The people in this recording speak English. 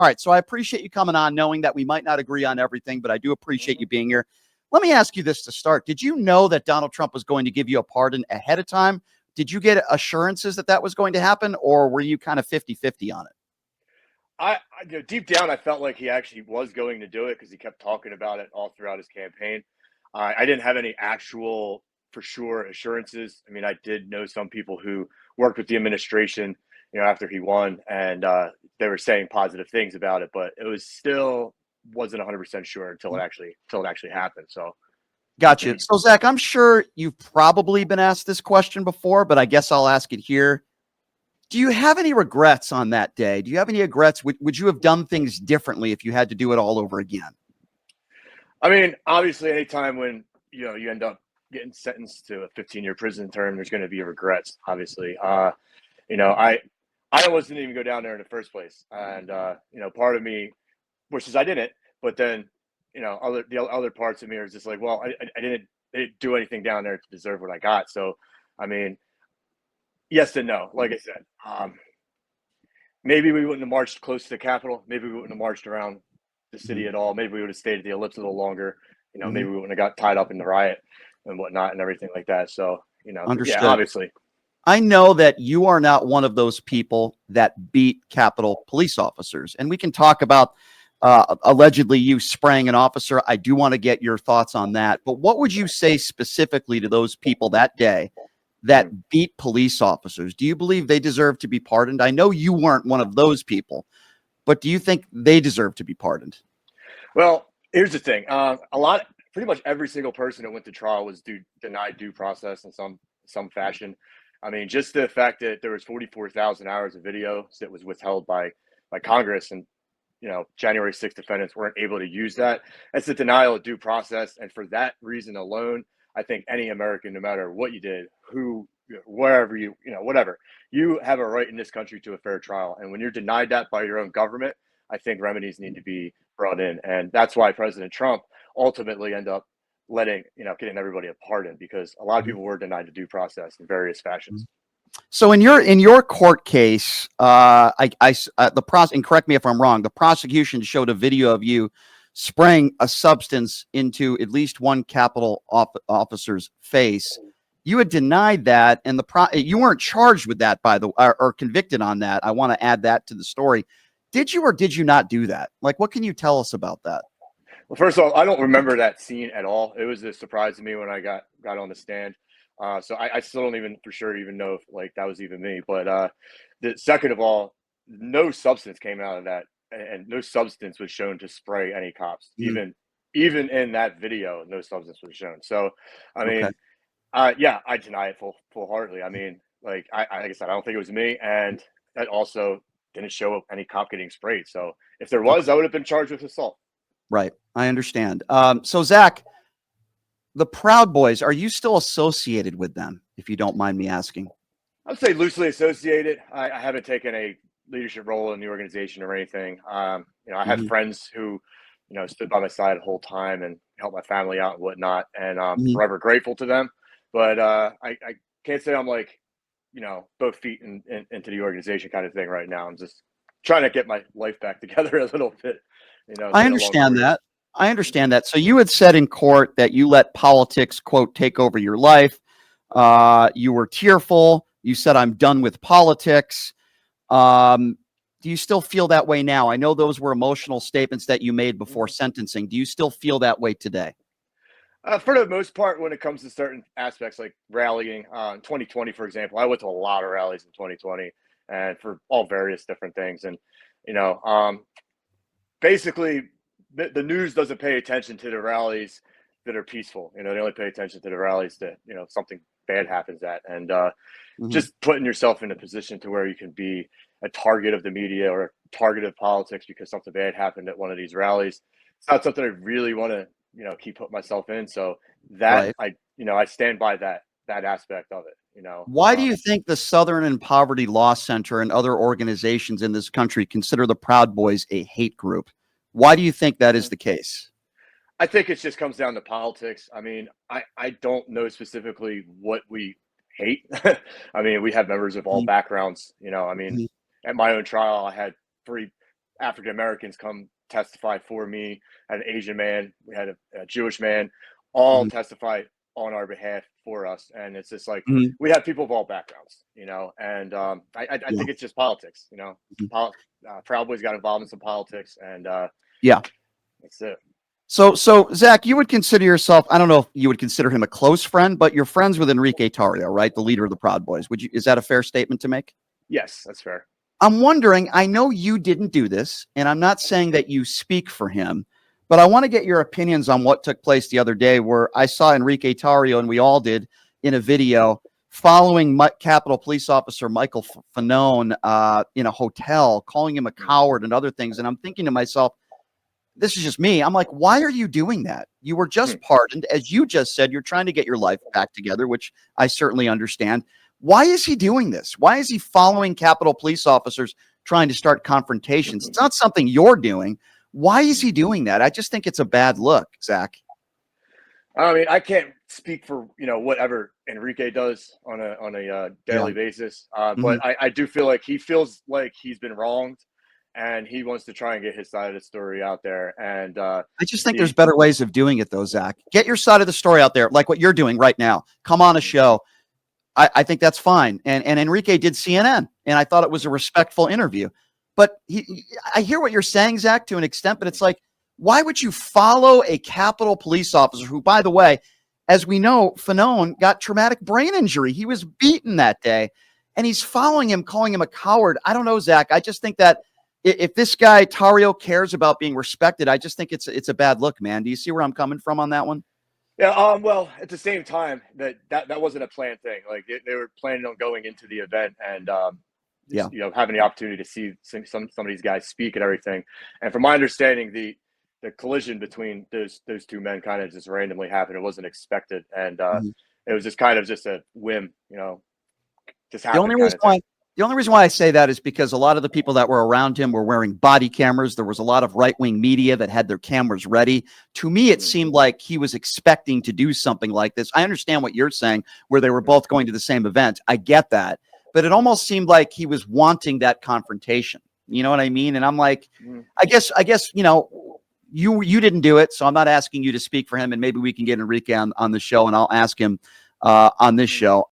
All right. So I appreciate you coming on, knowing that we might not agree on everything, but I do appreciate you being here. Let me ask you this to start. Did you know that Donald Trump was going to give you a pardon ahead of time? Did you get assurances that that was going to happen, or were you kind of 50-50 on it? Deep down, I felt like he actually was going to do it because he kept talking about it all throughout his campaign. I didn't have any actual, for sure, assurances. I mean, I did know some people who worked with the administration, after he won, and they were saying positive things about it, but it was still wasn't 100% sure until it actually happened. So, Gotcha. So, Zach, I'm sure you've probably been asked this question before, but I guess I'll ask it here. Do you have any regrets on that day? Do you have any regrets? Would you have done things differently if you had to do it all over again? I mean, obviously, anytime when you end up getting sentenced to a 15-year prison term, there's going to be regrets. Obviously, I wasn't even go down there in the first place, and part of me wishes I didn't. But then, the other parts of me are just like, well, I didn't do anything down there to deserve what I got. So, I mean, yes and no. Like I said, maybe we wouldn't have marched close to the Capitol. Maybe we wouldn't have marched around the city at all. Maybe we would have stayed at the Ellipse a little longer. Maybe we wouldn't have got tied up in the riot and whatnot and everything like that. So, yeah, Understood. obviously. I know that you are not one of those people that beat Capitol police officers, and we can talk about allegedly you spraying an officer. I do want to get your thoughts on that. But what would you say specifically to those people that day that beat police officers? Do you believe they deserve to be pardoned? I know you weren't one of those people, but do you think they deserve to be pardoned? Well, here's the thing. Pretty much every single person that went to trial was denied due process in some fashion. I mean, just the fact that there was 44,000 hours of video that was withheld by Congress, and January 6th defendants weren't able to use that. That's a denial of due process, and for that reason alone, I think any American, no matter what you did, wherever whatever, you have a right in this country to a fair trial. And when you're denied that by your own government, I think remedies need to be brought in, and that's why President Trump ultimately ended up getting everybody a pardon, because a lot of people were denied the due process in various fashions. So in your court case, and correct me if I'm wrong, the prosecution showed a video of you spraying a substance into at least one Capitol officer's face. You had denied that, and you weren't charged with that, or convicted on that. I want to add that to the story. Did you or did you not do that? Like, what can you tell us about that? Well, first of all, I don't remember that scene at all. It was a surprise to me when I got on the stand. So I still don't even for sure even know if like that was even me. But the second of all, no substance came out of that, and no substance was shown to spray any cops. Even in that video, no substance was shown. So, I mean, Okay. yeah, I deny it full heartedly. I mean, like I said, I don't think it was me, and that also didn't show up any cop getting sprayed. So if there was, Okay. I would have been charged with assault. Right. I understand. So Zach, the Proud Boys, are you still associated with them, if you don't mind me asking? I would say loosely associated. I haven't taken a leadership role in the organization or anything. I had Mhm. friends who, stood by my side the whole time and helped my family out and whatnot, and I'm Mhm. forever grateful to them. But I can't say I'm like, both feet into the organization kind of thing right now. I'm just trying to get my life back together a little bit. It's I been a long understand career. that. I understand that. So you had said in court that you let politics, quote, take over your life. You were tearful. You said, I'm done with politics. Um, do you still feel that way now? I know those were emotional statements that you made before sentencing. Do you still feel that way today? For the most part, when it comes to certain aspects like rallying, in 2020, for example, I went to a lot of rallies in 2020, and for all various different things. And you know, um, basically, the news doesn't pay attention to the rallies that are peaceful. They only pay attention to the rallies that something bad happens at, and Mhm. just putting yourself in a position to where you can be a target of the media or a target of politics because something bad happened at one of these rallies. It's not something I really want to, keep putting myself in. So that Right. I stand by that aspect of it. Why do you think the Southern and Poverty Law Center and other organizations in this country consider the Proud Boys a hate group? Why do you think that is the case? I think it just comes down to politics. I mean, I don't know specifically what we hate. I mean, we have members of all Mhm. backgrounds. I mean, Mhm. at my own trial, I had three African Americans come testify for me. I had an Asian man, we had a Jewish man, all Mhm. testify on our behalf for us. And it's just like Mhm. we have people of all backgrounds, and I Yeah. think it's just politics, Mhm. Proud Boys got involved in some politics, and Yeah. that's it. So Zach, you would consider yourself, I don't know if you would consider him a close friend, but you're friends with Enrique Tarrio, right? The leader of the Proud Boys. Is that a fair statement to make? Yes, that's fair. I'm wondering, I know you didn't do this, and I'm not saying that you speak for him, but I want to get your opinions on what took place the other day where I saw Enrique Tarrio, and we all did, in a video following Capitol Police Officer Michael Fanone in a hotel, calling him a coward and other things. And I'm thinking to myself, this is just me. I'm like, why are you doing that? You were just pardoned. As you just said, you're trying to get your life back together, which I certainly understand. Why is he doing this? Why is he following Capitol Police officers trying to start confrontations? It's not something you're doing. Why is he doing that? I just think it's a bad look, Zach. I mean, I can't speak for whatever Enrique does on a Yeah. daily basis, Mhm. but I do feel like he feels like he's been wronged, and he wants to try and get his side of the story out there. And I just think there's he, better ways of doing it, though, Zach. Get your side of the story out there, like what you're doing right now. Come on a show. I think that's fine. And Enrique did CNN, and I thought it was a respectful interview. But I hear what you're saying, Zach, to an extent, but it's like, why would you follow a Capitol Police officer who, by the way, as we know, Fanone got traumatic brain injury. He was beaten that day, and he's following him, calling him a coward. I don't know, Zach. I just think that if this guy Tarrio cares about being respected, I just think it's a bad look, man. Do you see where I'm coming from on that one? Yeah, well, at the same time, that wasn't a planned thing. Like they were planning on going into the event and Yeah. having the opportunity to see some of these guys speak and everything. And from my understanding, the collision between those two men kind of just randomly happened. It wasn't expected, and Mhm. it was just kind of just a whim, just The only happened kind reason of thing. why the only reason why I say that is because a lot of the people that were around him were wearing body cameras. There was a lot of right-wing media that had their cameras ready. To me, it seemed like he was expecting to do something like this. I understand what you're saying, where they were both going to the same event. I get that. But it almost seemed like he was wanting that confrontation. You know what I mean? And I'm like, I guess, you didn't do it, so I'm not asking you to speak for him, and maybe we can get Enrique on the show, and I'll ask him on this show.